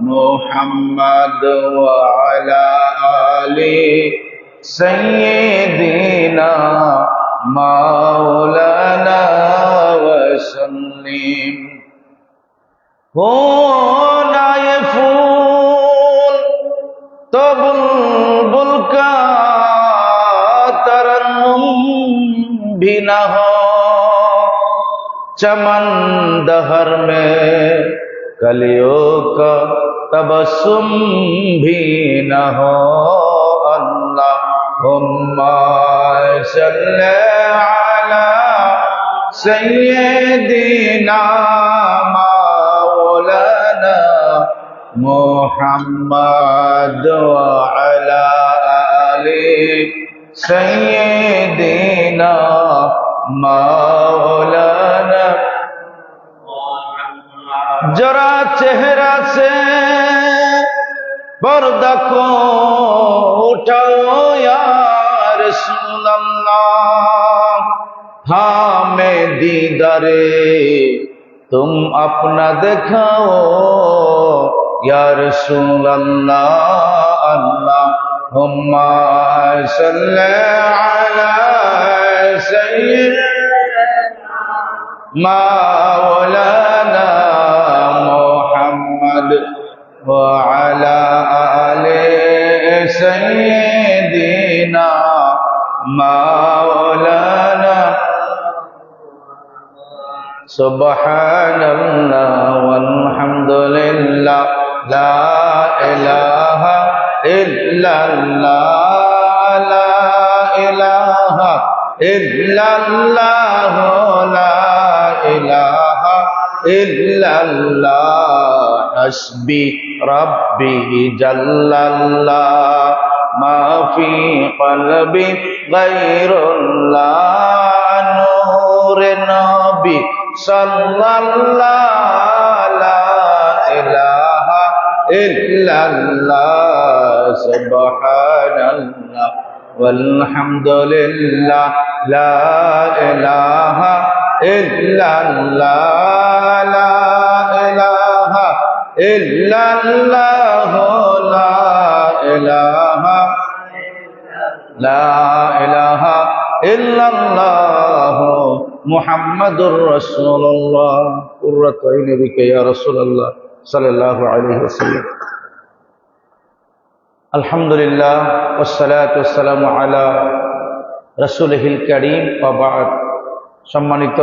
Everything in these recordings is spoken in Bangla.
محمد وعلى آل سيدنا مولانا وسلم हो ना ये फूल तो बुलबुल का तरन्नुम भी न हो चमन दहर में कलियों का तबस्सुम भी न हो अल्लाहुम्मा सल्ली अला सय्यिदिना मौलाना मुहम्मद व अला आलि सय्यिदिना मौलाना जरा चेहरा से पर्दा को उठाओ या रसूल अल्लाह हाँ मैं दीदारे तुम अपना दिखाओ या रसूल अल्लाह अल्लाहुम्मा सल्ली अला सय्यिदिना मौलाना मुहम्मद व अला आलि सय्यिदिना मौलाना सुब्हानल्लाह वल्हम्दुलिल्लाह ला इलाहा इल्लल्लाह ला इलाहा इल्लल्लाह ला इलाहा इल्लल्लाह हस्बी रब्बी जल्लल्लाह मा फी क़ल्बी गैरुल्लाह नूर नबी सल्लल्लाहु ला इलाहा इल्लल्लाह सुब्हानल्लाह वल्हम्दुलिल्लाह ला इलाहा इल्लल्लाह ला इलाहा इल्लल्लाह ला इलाहा इल्लल्लाह मुहम्मदुर रसूलुल्लाह कुर्रतु ऐनि बिका या रसूलल्लाह सल्लल्लाहु अलैहि वसल्लम अल्हम्दुलिल्लाह वस्सलातु वस्सलामु अला रसूलिहिल करीम व बाद सम्मानित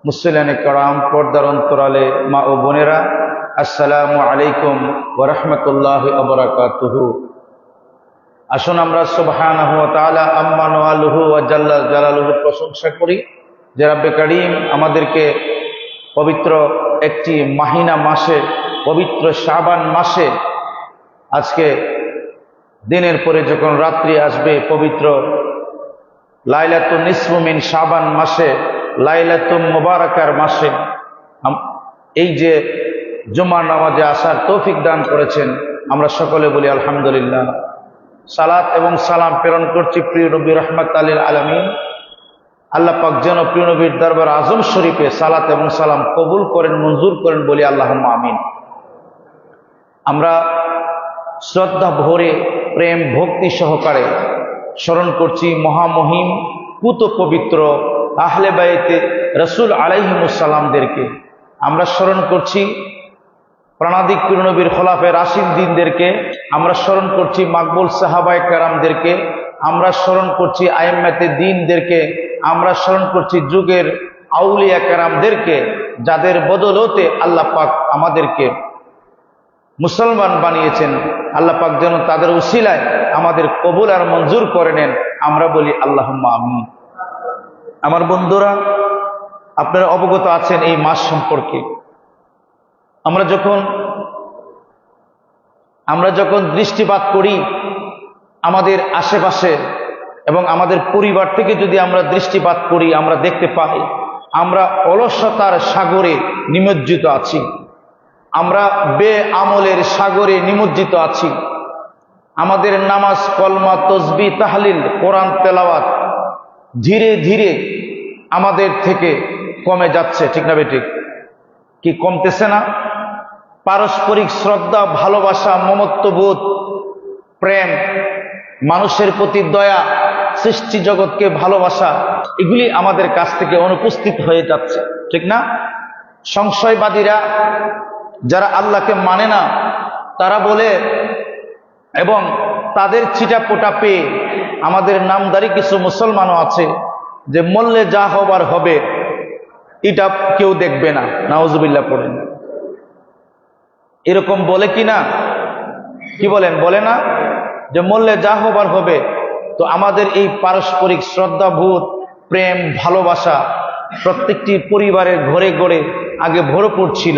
मुसलियाने कराम पर्दार अंतराले मा ओ बोनेरा अस्सलामु आलैकुम व रहमतुल्लाहि व बाराकातुहु আসুন আমরা সুবহানাহু ওয়া তাআলা আম্মা নাওয়ালুহু ওয়া জাল্লা জালালুহু প্রশংসা করি যে রব্বে করিম আমাদেরকে পবিত্র একটি মাহিনা মাসে পবিত্র শাবান মাসে আজকে দিনের পরে যখন রাত্রি আসবে পবিত্র লাইলাতুন নিসফু মিন শাবান মাসে লাইলাতুন মুবারাকার মাসে এই যে জুমার নামাজে আসার তৌফিক দান করেছেন আমরা সকলে বলি আলহামদুলিল্লাহ সালাত এবং সালাম প্রেরণ করছি প্রিয় নবী রাহমাতুল লিল আলামিন আল্লাহ পাক যেন প্রিয় নবীর দরবার আজম শরীফে সালাত এবং সালাম কবুল করেন মঞ্জুর করেন বলি আল্লাহুম্মা আমিন আমরা শ্রদ্ধা ভরে প্রেম ভক্তি সহকারে স্মরণ করছি মহামহিম পুত পবিত্র আহলে বাইতে রাসূল আলাইহিমুস সালামদেরকে আমরা স্মরণ করছি প্রাণাদিক প্রিয় নবীর খোলাফায়ে রাশিদিনদেরকে আমরা স্মরণ করছি মাকবুল সাহাবায়ে কেরামদেরকে আমরা স্মরণ করছি আইম্মাতে দ্বীনদেরকে আমরা স্মরণ করছি যুগের আউলিয়া কেরামদেরকে যাদের বদৌলতে আল্লাহ পাক আমাদেরকে মুসলমান বানিয়েছেন আল্লাহ পাক যেন তাদের উসিলায় আমাদের কবুল আর মঞ্জুর করে নেন আমরা বলি আল্লাহুম্মা আমিন আমার বন্ধুরা আপনারা অবগত আছেন এই মাস সম্পর্কে আমরা যখন দৃষ্টিপাত করি আমাদের আশেপাশে এবং আমাদের পরিবার থেকে যদি আমরা দৃষ্টিপাত করি আমরা দেখতে পাই আমরা অলসতার সাগরে নিমজ্জিত আছি আমরা বেআমলের সাগরে নিমজ্জিত আছি আমাদের নামাজ কলমা তসবিহ তাহলিল কোরআন তেলাওয়াত ধীরে ধীরে আমাদের থেকে কমে যাচ্ছে ঠিক না বেঠিক কি কমতেছে না পারস্পরিক শ্রদ্ধা, ভালোবাসা, মমত্ববোধ, প্রেম, মানুষের প্রতি দয়া, সৃষ্টি জগৎকে ভালোবাসা, এগুলি আমাদের কাছ থেকে অনুপস্থিত হয়ে যাচ্ছে, ঠিক না? সংশয়বাদীরা, যারা আল্লাহকে মানে না, তারা বলে, এবং তাদের ছিটাপোটা পেয়ে আমাদের নামদারি কিছু মুসলমানও আছে, যে মরলে যা হবার হবে, এটা কেউ দেখবে না। নাউজুবিল্লাহ পড়েন। এরকম বলে কি না? কি বলেন? বলে না যে মরলে যা হবার হবে? তো আমাদের এই পারস্পরিক শ্রদ্ধাবোধ, প্রেম, ভালোবাসা প্রত্যেকটি পরিবারের ঘরে ঘরে আগে ভরপুর ছিল,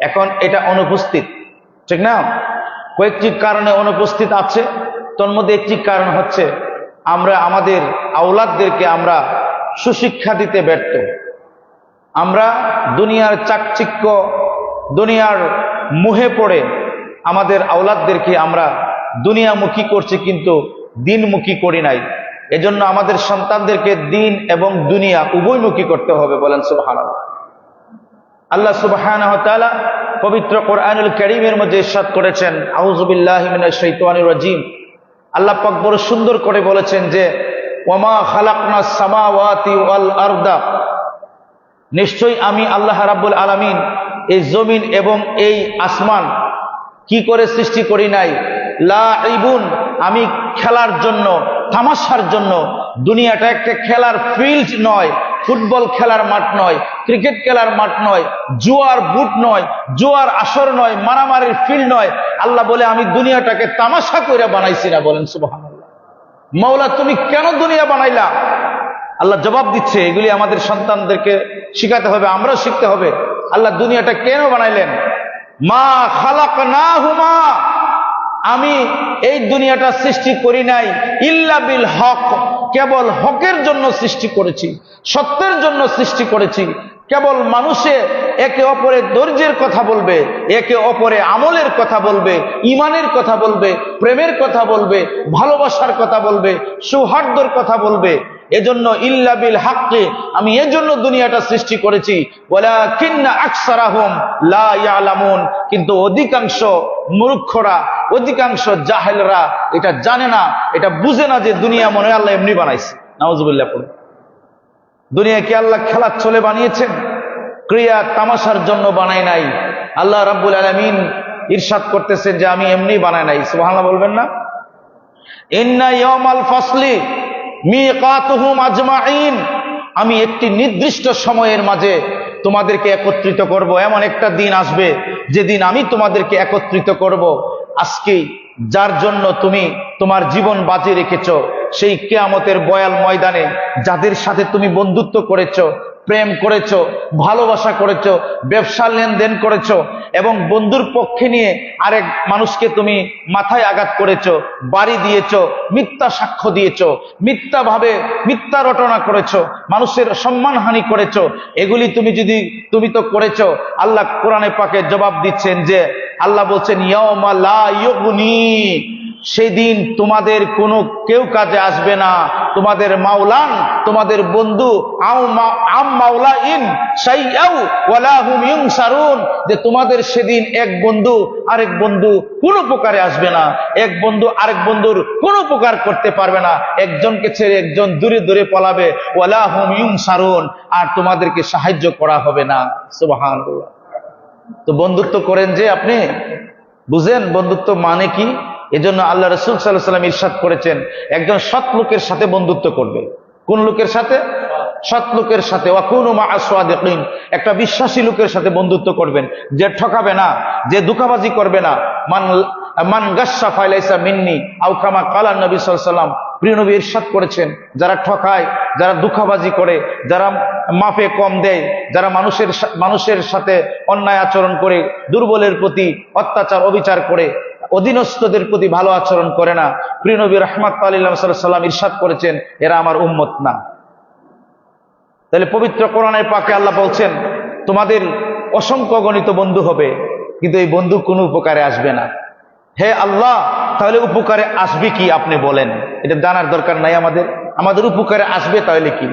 এখন এটা অনুপস্থিত, ঠিক না? কয়েকটি কারণে অনুপস্থিত আছে। তোর মধ্যে একটি কারণ হচ্ছে আমরা আমাদের আওলাদদেরকে আমরা সুশিক্ষা দিতে ব্যর্থ। আমরা দুনিয়ার চাকচিক্য, দুনিয়ার মুহে পড়ে আমাদের আওলাদদেরকে আমরা দুনিয়ামুখী করছি, কিন্তু দিনমুখী করি নাই। এজন্য আমাদের সন্তানদেরকে দিন এবং দুনিয়া উভয়মুখী করতে হবে। বলেন সুবহানাল্লাহ। আল্লাহ সুবহানাহু ওয়া তাআলা পবিত্র কোরআনুল কারীমের মধ্যে ইরশাদ করেছেন, আউযু বিল্লাহি মিনাশ শাইতানির রাজীম। আল্লাহ পাক বড় সুন্দর করে বলেছেন যে ওয়ামা খালাকনাস সামাওয়াতি ওয়াল আরদা, নিশ্চয়ই আমি আল্লাহ রাব্বুল আলামিন এই জমিন এবং এই আসমান কি করে সৃষ্টি করি নাই। লাইবুন, আমি খেলার জন্য, তামাশার জন্য। দুনিয়াটা একটা খেলার ফিল্ড নয়, ফুটবল খেলার মাঠ নয়, ক্রিকেট খেলার মাঠ নয়, জুয়ার বুট নয়, জুয়ার আসর নয়, মারামারির ফিল্ড নয়। আল্লাহ বলে আমি দুনিয়াটাকে তামাশা করে বানাইছি না। বলেন সুবহানাল্লাহ। মাওলা তুমি কেন দুনিয়া বানাইলা? আল্লাহ জবাব দিচ্ছে, এগুলি আমাদের সন্তানদেরকে শিখাতে হবে, আমরাও শিখতে হবে। আল্লাহ দুনিয়াটা কেন বানাইলেন? মা খালাকনাহুমা, আমি এই দুনিয়াটা সৃষ্টি করি নাই ইল্লা বিল হক, কেবল হকের জন্য সৃষ্টি করেছি, সত্যের জন্য সৃষ্টি করেছি। কেবল মানুষে একে অপরের ধৈর্যের কথা বলবে, একে অপরে আমলের কথা বলবে, ইমানের কথা বলবে, প্রেমের কথা বলবে, ভালোবাসার কথা বলবে, সৌহার্দ্যর কথা বলবে। এজন্য ইল্লা বিল হাক্কি, আমি এজন্য দুনিয়াটা সৃষ্টি করেছি। ওয়ালাকিন্না আকসারাহুম লা ইয়ালামুন, কিন্তু অধিকাংশ মূর্খরা, অধিকাংশ জাহেলরা এটা জানে না, এটা বুঝে না যে দুনিয়া মনে হয় আল্লাহ এমনি বানাইছে। নাউজুবিল্লাহ। দুনিয়া কি আল্লাহ খেলার ছলে বানিয়েছেন? ক্রিয়া তামাশার জন্য বানাই নাই। আল্লাহ রাব্বুল আলামিন ইরশাদ করতেছেন যে আমি এমনি বানাই নাই। সুবহানাল্লাহ বলবেন না? ইন্না ইয়াউমাল ফাসলি মিকাতুহুম আজমাইন, আমি একটি নির্দিষ্ট সময়ের মাঝে তোমাদেরকে একত্রিত করব। এমন একটা দিন আসবে যেদিন আমি তোমাদেরকে একত্রিত করব। আজকে যার জন্য তুমি তোমার জীবন বাজি রেখেছো, সেই কিয়ামতের বয়াল ময়দানে যাদের সাথে তুমি বন্ধুত্ব করেছো, প্রেম করেছো, ভালোবাসা করেছো, ব্যবসা লেনদেন করেছো, এবং বন্ধুর পক্ষে নিয়ে আরেক মানুষকে তুমি মাথায় আঘাত করেছো, বাড়ি দিয়েছো, মিথ্যা সাক্ষ্য দিয়েছো, মিথ্যাভাবে মিথ্যা রটনা করেছো, মানুষের সম্মানহানি করেছো, এগুলি তুমি তো করেছো। আল্লাহ কোরআনে পাকে জবাব দিচ্ছেন যে, আল্লাহ বলছেন ইয়াউমা লা ইউগনি, সেদিন তোমাদের কোনো কেউ কাজে আসবে না। তোমাদের মাওলান, তোমাদের বন্ধু, যে তোমাদের সেদিন এক বন্ধু আরেক বন্ধু কোন উপকারে আসবে না, এক বন্ধু আরেক বন্ধুর কোন উপকার করতে পারবে না। একজনকে ছেড়ে একজন দূরে দূরে পলাবে। ওয়ালা হুম ইউনসারুন, আর তোমাদেরকে সাহায্য করা হবে না। সুবহানাল্লাহ। তো বন্ধুত্ব করেন যে আপনি বুঝেন বন্ধুত্ব মানে কি। এজন্য আল্লাহ রাসূল সাল্লাল্লাহু আলাইহি ওয়াসাল্লাম ইরশাদ করেছেন, একজন সৎ লোকের সাথে বন্ধুত্ব করবে। কোন লোকের সাথে? সৎ লোকের সাথে। ওয়াকুনু মা'আস সাদিকিন, একটা বিশ্বাসী লোকের সাথে বন্ধুত্ব করবেন, যে ঠকাবে না, যে ধোঁকাবাজি করবে না। মান গাশশা ফালাইসা মিন্নি, আও কামা ক্বালা নবী সাল্লাল্লাহু আলাইহি ওয়াসাল্লাম। প্রিয় নবী ইরশাদ করেছেন, যারা ঠকায়, যারা ধোঁকাবাজি করে, যারা মাপে কম দেয়, যারা মানুষের সাথে অন্যায় আচরণ করে, দুর্বলের প্রতি অত্যাচার অবিচার করে, অধীনস্থদের প্রতি ভালো আচরণ করে না, প্রিয় নবী রাহমাতুল্লাহ সাল্লাল্লাহু আলাইহি ওয়াসাল্লাম ইরশাদ করেছেন, এরা আমার উম্মত না। তাহলে পবিত্র কোরআনের পাকে আল্লাহ বলছেন, তোমাদের অসংখ্য গণিত বন্ধু হবে, কিন্তু এই বন্ধু কোনো উপকারে আসবে না। হে আল্লাহ, তাহলে উপকারে আসবে কি আপনি বলেন? এটা জানার দরকার নাই আমাদের উপকারে আসবে তাহলে কি?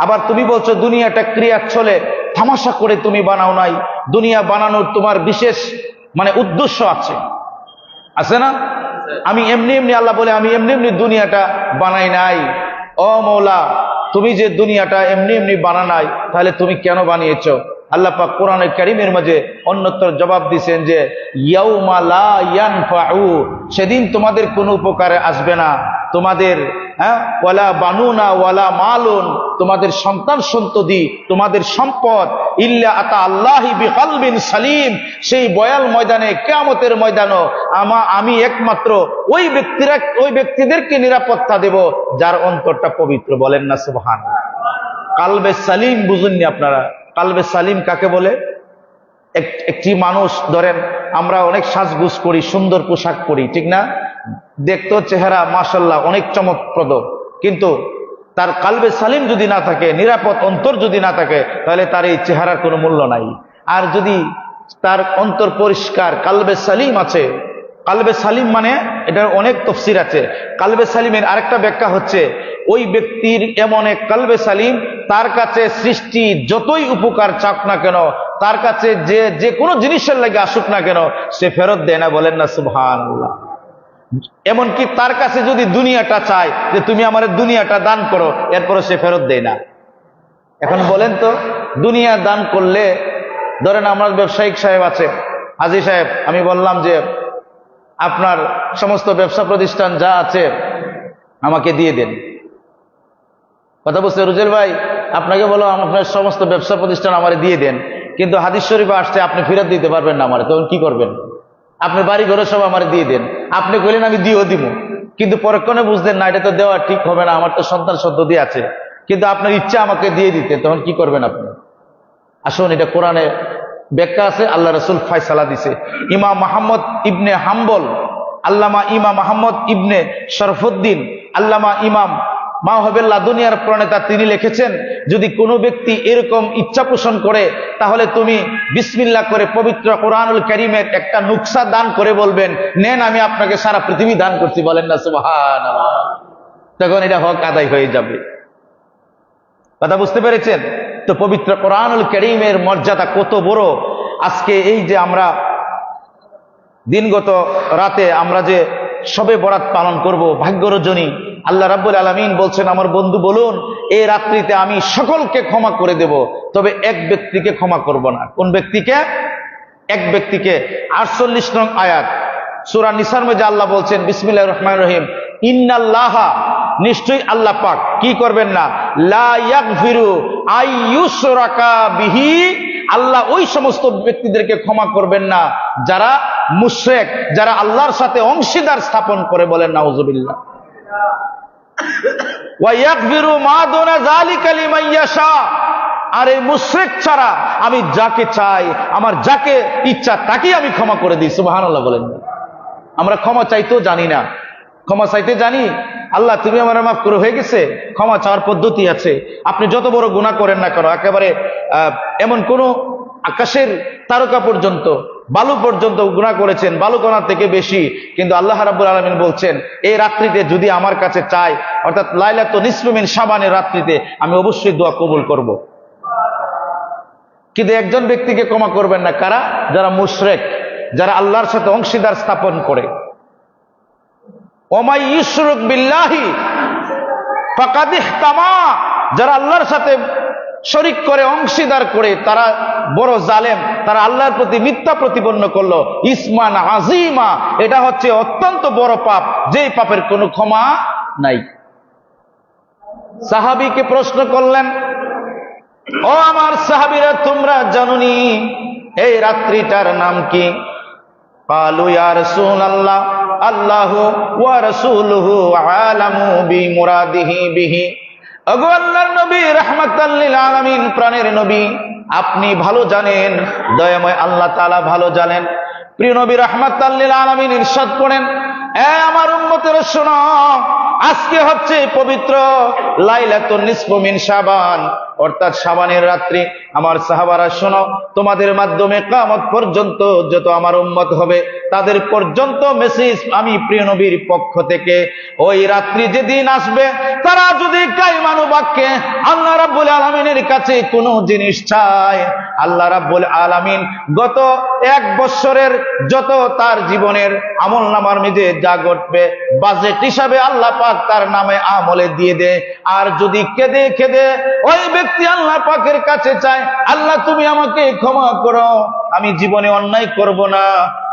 আবার তুমি বলছো দুনিয়াটা ক্রিয়ার ছলে তামাশা করে তুমি বানাও নাই, দুনিয়া বানানোর তোমার বিশেষ মানে উদ্দেশ্য আছে, আছে না? আমি এমনি এমনি, আল্লাহ বলে আমি এমনি এমনি দুনিয়াটা বানাই নাই। ও মৌলা, তুমি যে দুনিয়াটা এমনি এমনি বানা নাই, তাহলে তুমি কেন বানিয়েছো? আল্লাহ পাক কোরআনে কারীমের মাঝে অন্যত্র জবাব দিয়েছেন যে ইয়াউমা লা ইয়ানফাউ, সেদিন তোমাদের কোনো উপকারে আসবে না, তোমাদের ওয়ালা বানুনা ওয়ালা মালুন, তোমাদের সন্তান সন্ততি, তোমাদের সম্পদ, ইল্লা আতা আল্লাহি বিকলবিন সালিম, সেই বয়াল ময়দানে, কিয়ামতের ময়দানে আমি একমাত্র ওই ব্যক্তিদেরকে নিরাপত্তা দেব যার অন্তরটা পবিত্র। বলেন না সুবহানাল্লাহ। কালবে সালিম বুঝুননি আপনারা? কালবে সালিম কাকে বলে? একটি মানুষ, ধরেন আমরা অনেক সাজগুজ করি, সুন্দর পোশাক পরি, ঠিক না? দেখতো চেহারা মাশাআল্লাহ অনেক চমকপ্রদ, কিন্তু তার কালবে সালিম যদি না থাকে, নিরাপদ অন্তর যদি না থাকে, তাহলে তার এই চেহারার কোনো মূল্য নাই। আর যদি তার অন্তর পরিষ্কার, কালবে সালিম আছে, কালবে সালিম মানে এটার অনেক তফসির আছে। কালবে সালিমের আরেকটা ব্যাখ্যা হচ্ছে ওই ব্যক্তির এমন এক কালবে সালিম, তার কাছে সৃষ্টি যতই উপকার চাক না কেন, তার কাছে যে কোনো জিনিসের লাগে আসুক না কেন, সে ফেরত দেয় না। বলেন না সুবহানাল্লাহ। এমনকি তার কাছে যদি দুনিয়াটা চায় যে তুমি আমার দুনিয়াটা দান করো, এরপরে সে ফেরত দেয় না। এখন বলেন তো, দুনিয়া দান করলে, ধরেন আমার ব্যবসায়িক সাহেব আছে, হাজী সাহেব, আমি বললাম যে আপনার সমস্ত ব্যবসা প্রতিষ্ঠান যা আছে আমাকে দিয়ে দেন। কথা বুঝতে রুজেল ভাই? আপনাকে বলো আপনার সমস্ত ব্যবসা প্রতিষ্ঠান আমারে দিয়ে দেন, কিন্তু হাদিস শরীফে আসছে আপনি ফেরত দিতে পারবেন না আমারে, তখন কি করবেন? আপনি বাড়ি ঘরে সব আমারে দিয়ে দেন। আপনি কইলেন আমি দিয়েও দিব, কিন্তু পরক্ষণে বুঝলেন না এটা তো দেওয়া ঠিক হবে না, আমার তো সন্তান সন্ততি আছে, কিন্তু আপনার ইচ্ছা আমাকে দিয়ে দিতে, তখন কি করবেন আপনি? আসুন, এটা কোরআনে ব্যাখ্যা আছে, আল্লাহ রাসূল ফয়সালা দিছে। ইমাম মুহাম্মদ ইবনে হাম্বল, আল্লামা ইমাম মুহাম্মদ ইবনে শরফুদ্দিন, আল্লামা ইমাম মাওহাবুল্লাহ দুনিয়ার প্রণেতা, তিনি লিখেছেন যদি কোনো ব্যক্তি এরকম ইচ্ছা পোষণ করে, তাহলে তুমি বিসমিল্লাহ করে পবিত্র কোরআনুল কারীমের একটা নুকসা দান করে বলবেন, নেন আমি আপনাকে সারা পৃথিবী দান করছি। বলেন না সুবহানাল্লাহ। তখন এটা হক আদায় হয়ে যাবে। কথা বুঝতে পেরেছেন তো? পবিত্র কোরআনুল কারীমের মর্যাদা কত বড়। আজকে এই যে আমরা দিনগত রাতে আমরা যে শবে বরাত পালন করব, ভাগ্য রজনী, আল্লাহ রাব্বুল আলামিন বলছেন আমার বন্ধু বলুন এই রাত্রিতে আমি সকলকে ক্ষমা করে দেব, তবে এক ব্যক্তিকে ক্ষমা করব না। কোন ব্যক্তিকে? এক ব্যক্তিকে। 48 নং আয়াত সূরা নিসার মধ্যে আল্লাহ বলছেন বিসমিল্লাহির রহমানির রহিম, ইন্নাল্লাহা, নিশ্চয়ই আল্লাহ পাক কি করবেন না, লা ইয়াগফিরু আইয়ুশরাকা বিহি, আল্লাহ ওই সমস্ত ব্যক্তিদেরকে ক্ষমা করবেন না যারা মুশরিক, যারা আল্লাহর সাথে অংশীদার স্থাপন করে। বলেন নাউযুবিল্লাহ। ওয়া ইয়াগফিরু মা দুনা যালিকা লিমান ইয়াশা, আর এই মুশরিক ছাড়া আমি যাকে চাই, আমার যাকে ইচ্ছা তাকেই আমি ক্ষমা করে দিই। সুবহানাল্লাহ বলেন। আমরা ক্ষমা চাইতেও জানি না, ক্ষমা চাইতে জানি আল্লাহ তুমি আমার মাফ করে, হয়ে গেছে। ক্ষমা চাওয়ার পদ্ধতি আছে। আপনি যত বড় গুনাহ করেন না কেন, একেবারে এমন কোন আকাশের তারকা পর্যন্ত, বালু পর্যন্ত গুনাহ করেছেন, বালু কণার থেকে বেশি, কিন্তু আল্লাহ রাব্বুল আলামিন বলছেন এই রাত্রিতে যদি আমার কাছে চায়, অর্থাৎ লাইলাতুন নিসফু মিন শাবানের রাত্রিতে, আমি অবশ্যই দোয়া কবুল করব। কিন্তু একজন ব্যক্তিকে ক্ষমা করবেন না, কারা? যারা মুশরিক, যারা আল্লাহর সাথে অংশীদার স্থাপন করে। ওমাই ইশরুক বিল্লাহি ফাকাদ ইহতামা, যারা আল্লাহর সাথে শরীক করে, অংশীদার করে, তারা বড় জালেম, তারা আল্লাহর প্রতি মিথ্যা প্রতিপন্ন করলো। ইসমান আজিমা, এটা হচ্ছে অত্যন্ত বড় পাপ, যেই পাপের কোনো ক্ষমা নাই। সাহাবীকে প্রশ্ন করলেন, ও আমার সাহাবীরা, তোমরা জানোনি এই রাত্রিটার নাম কি? ক্বালু ইয়া রাসূলুল্লাহ আল্লাহু ওয়া রাসূলুহু আলামু বিমুরাদিহি বিহি। ওগো আল্লাহর নবী, রাহমাতাল লিল আলামিন, প্রাণের নবী, আপনি ভালো জানেন, দয়াময় আল্লাহ তাআলা ভালো জানেন। প্রিয় নবী রাহমাতাল লিল আলামিন ইরশাদ করেন, এ আমার উম্মতেরা শোনো, আজকে হচ্ছে পবিত্র লাইলাতুন নিসফু মিন শাবান, অর্থাৎ শাবানের রাত্রি। আমার সাহাবারা শোনো, তোমাদের মাধ্যমে কিয়ামত পর্যন্ত যত আমার উম্মত হবে তাদের পর্যন্ত মেসেজ আমি প্রিয় নবীর পক্ষ থেকে। ওই রাত্রি যেদিন আসবে, তারা যদি কায়মানু বাক্যে আল্লাহ রাব্বুল আলামিনের কাছে কোনো জিনিস চায়, আল্লাহ রাব্বুল আলামিন গত 1 বছরের যত তার জীবনের আমল নামার মধ্যে যা ঘটবে বাজেট হিসাবে আল্লাহ পাক তার নামে আমলে দিয়ে দেয়। আর যদি কেঁদে কেঁদে ওই ব্যক্তি আল্লাহ পাকের কাছে চায়, আল্লাহ তুমি আমাকে ক্ষমা করো, আমি জীবনে অন্যায় করব না,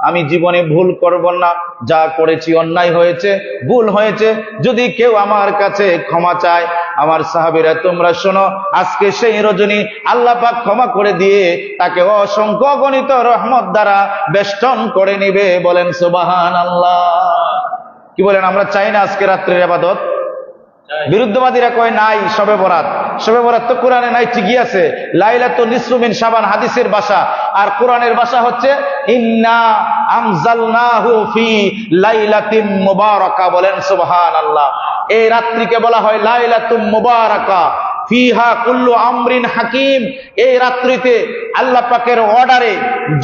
আমি জীবনে ভুল করব না, যা করেছি অন্যায় হয়েছে, ভুল হয়েছে, যদি কেউ আমার কাছে ক্ষমা চায়, আমার সাহাবীরা তোমরা শোনো, আজকে সেই রজনী আল্লাহ পাক ক্ষমা করে দিয়ে তাকে অসংখ্য গণিত রহমত দ্বারা বেষ্টন করে নিবে। বলেন সুবহানাল্লাহ। কি বলেন, আমরা চাই না আজকে রাত্রির ইবাদত? বিরুদ্ধবাদীরা কয় নাই শবে বরাত। শবে বরাত তো কোরআনে নাই, ঠিকই আছে, লাইলাতুন নিসফু মিন শাবান হাদিসের ভাষা, আর কোরআনের ভাষা হচ্ছে ইন্না আনজালনাহু ফি লাইলাতিন মুবারাকা। বলেন সুবহানাল্লাহ। এই রাত্রিকে বলা হয় লাইলাতুম মুবারাকা, ফিহা কুল্লু আমরিন হাকিম। এই রাত্রিতে আল্লাহ পাকের অর্ডারে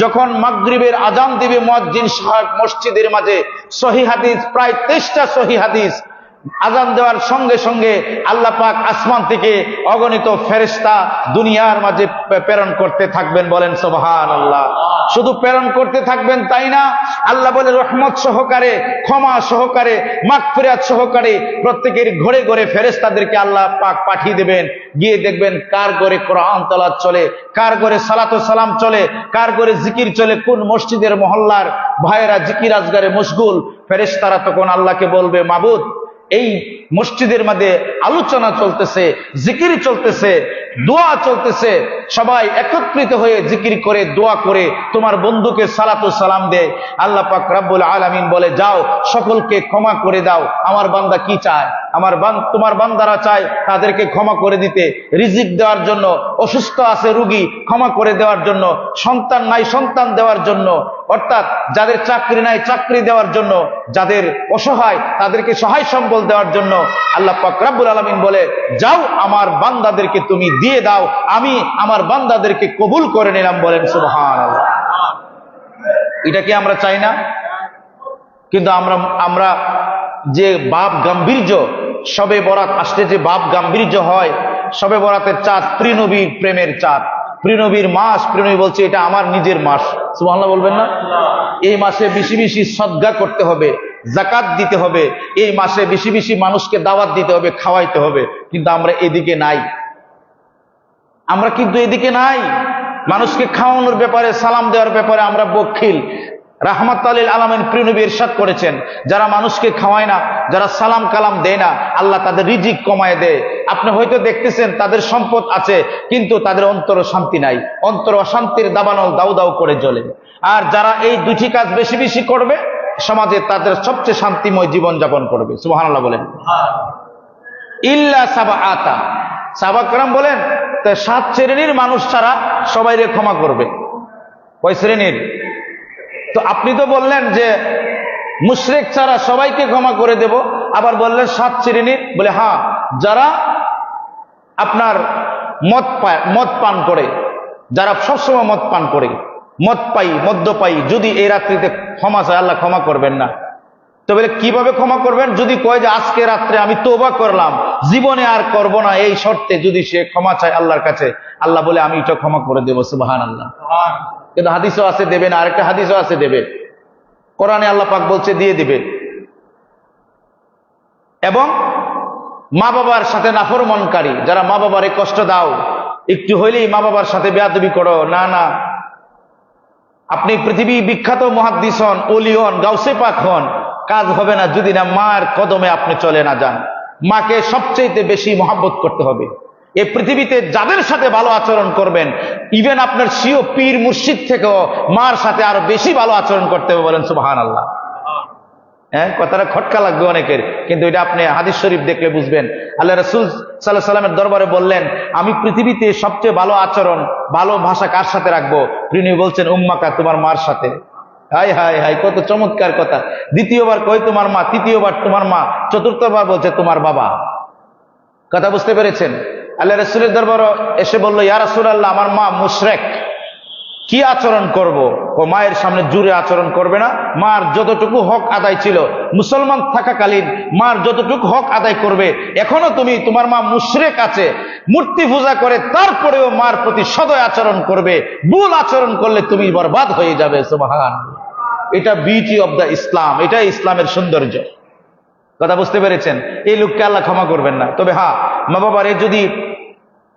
যখন মাগরিবের আজান দিবে মুয়াজ্জিন সাহেব মসজিদের মাঝে, সহিহ হাদিস, প্রায় 23টা সহিহ হাদিস, আজান দেওয়ার সঙ্গে সঙ্গে আল্লাহ পাক আসমান থেকে অগণিত ফেরেশতা দুনিয়ার মাঝে প্রেরণ করতে থাকবেন। বলেন সুবহানাল্লাহ। শুধু প্রেরণ করতে থাকবেন তাই না, আল্লাহ বলে রহমত সহকারে, ক্ষমা সহকারে, মাগফিরাত সহকারে প্রত্যেকের ঘরে ঘরে ফেরেশতাদেরকে আল্লাহ পাক পাঠিয়ে দেবেন। গিয়ে দেখবেন কার ঘরে কোরআন তেলাওয়াত চলে, কার ঘরে সালাত ও সালাম চলে, কার ঘরে জিকির চলে, কোন মসজিদের মহল্লার ভাইয়েরা জিকির আজগারে মশগুল। ফেরেশতারা তখন আল্লাহকে বলবে, মাবুদ, এই মসজিদের মধ্যে আলোচনা চলতেছে, জিকির চলতেছে, দোয়া চলতেছে, সবাই একত্রিত হয়ে জিকির করে দোয়া করে তোমার বন্ধুকে সালাতু সালাম দেয়। আল্লাহ পাক রব্বুল আলামিন বলে, যাও সকলকে ক্ষমা করে দাও। আমার বান্দা কি চায়? তোমার বান্দারা চায় তাদেরকে ক্ষমা করে দিতে, রিজিক দেওয়ার জন্য, অসুস্থ আছে রোগী ক্ষমা করে দেওয়ার জন্য, সন্তান নাই সন্তান দেওয়ার জন্য, অর্থাৎ যাদের চাকরি নাই চাকরি দেওয়ার জন্য, যাদের অসহায় তাদেরকে সহায় সম্বল দেওয়ার জন্য। আল্লাহ পাক রব্বুল আলামিন বলে, যাও আমার বান্দাদেরকে তুমি দিয়ে দাও, আমি আমার বান্দাদেরকে কবুল করে নিলাম। বলেন সুবহানাল্লাহ। এটা কি আমরা চাই না? কিন্তু আমরা যে বাপ গাম্ভীর্য, শবে বরাত আসলে যে বাপ গাম্ভীর্য হয়, শবে বরাতের চাঁদ প্রিয়নবীর প্রেমের চাঁদ, প্রিয়নবীর মাস। প্রিয়নবী বলছে এটা আমার নিজের মাস। সুবহানাল্লাহ বলবেন না? এই মাসে বেশি বেশি সদকা করতে হবে, যাকাত দিতে হবে, এই মাসে বেশি বেশি মানুষকে দাওয়াত দিতে হবে, খাওয়াইতে হবে। কিন্তু আমরা এদিকে নাই, আমরা কিন্তু এদিকে নাই। মানুষকে খাওয়ানোর ব্যাপারে, সালাম দেওয়ার ব্যাপারে আমরা বখিল। রাহমাতুল লিল আলামিন প্রিয়নবী ইরশাদ করেছেন, যারা মানুষকে খাওয়ায় না, যারা সালাম কালাম দেয় না, আল্লাহ তাদের রিজিক কমায় দেয়। আপনি হয়তো দেখতেছেন তাদের সম্পদ আছে, কিন্তু তাদের অন্তর শান্তি নাই, অন্তর অশান্তির দাবানল দাউ দাউ করে জ্বলে। আর যারা এই দুটি কাজ বেশি বেশি করবে, সমাজে তাদের সবচেয়ে শান্তিময় জীবন যাপন করবে। সুবহানাল্লাহ বলেন। ইল্লা সাবআতা, সাহাবা কেরাম বলেন 7 শ্রেণীর মানুষ ছাড়া সবাইকে ক্ষমা করবে। কয় শ্রেণীর? তো আপনি তো বললেন যে মুশরিক ছাড়া সবাইকে ক্ষমা করে দেব, আবার বললেন 7 শ্রেণীর। বলে হ্যাঁ, যারা আপনার মদ পান করে, যারা সবসময় মদ পান করে, মদ্যপায়ী, যদি এই রাত্রিতে ক্ষমা চায় আল্লাহ ক্ষমা করবেন না। তো বলে কিভাবে ক্ষমা করবেন? যদি কয় যে আজকে রাত্রে আমি তওবা করলাম, জীবনে আর করব না, এই শর্তে যদি সে ক্ষমা চায় আল্লাহর কাছে, আল্লাহ বলে আমি এটা ক্ষমা করে দেব। সুবহানাল্লাহ। কিন্তু হাদিসও আছে দেবে না, আরেকটা হাদিসও আছে দেবে, কোরআনে আল্লাহ পাক বলছে দিয়ে দিবে। এবং মা বাবার সাথে নাফরমানকারী, যারা মা বাবারে কষ্ট দাও, একটু হইলেই মা বাবার সাথে বেয়াদবি করো, না না, আপনি পৃথিবী বিখ্যাত মুহাদ্দিস হন, ওলি হন, গাউসে পাক হন, কাজ হবে না যদি না মার কদমে আপনি চলে না যান। মাকে সবচেয়ে বেশি মহব্বত করতে হবে। এই পৃথিবীতে যাদের সাথে ভালো আচরণ করবেন, ইভেন আপনার স্বীয় পীর মুর্শিদ থেকেও মার সাথে আরো বেশি ভালো আচরণ করতে হবে। বলেন সুবহানাল্লাহ। হ্যাঁ, কথাটা খটকা লাগবে অনেকের, কিন্তু এটা আপনি হাদিস শরীফ দেখলে বুঝবেন। আল্লাহ রাসূল সাল্লাল্লাহু আলাইহি সাল্লামের দরবারে বললেন, আমি পৃথিবীতে সবচেয়ে ভালো আচরণ, ভালো ভাষা কার সাথে রাখবো? তিনি বলছেন উম্মাকা, তোমার মার সাথে। হায় হায় হায়, কত চমৎকার কথা। দ্বিতীয়বার কয় তোমার মা, তৃতীয়বার তোমার মা, চতুর্থবার বলছে তোমার বাবা। কথা বুঝতে পেরেছেন? আল্লাহ রাসূলের দরবারে এসে বলল, ইয়া রাসূলুল্লাহ, আমার মা মুশরিক, কি আচরণ করব? মায়ের সামনে জুড়ে আচরণ করবে না, মার যতটুকু হক আদায় ছিল মুসলমান থাকাকালীন মার যতটুকু হক আদায় করবে। এখনো তুমি, তোমার মা মুশরিক আছে, মূর্তি পূজা করে, তারপরেও মার প্রতি সদয় আচরণ করবে। ভুল আচরণ করলে তুমি বরবাদ হয়ে যাবে। সুবহানাল্লাহ। এটা বিউটি অব দ্য ইসলাম, এটাই ইসলামের সৌন্দর্য। কথা বুঝতে পেরেছেন? এই লোককে আল্লাহ ক্ষমা করবেন না। তবে হ্যাঁ, মা বাবার যদি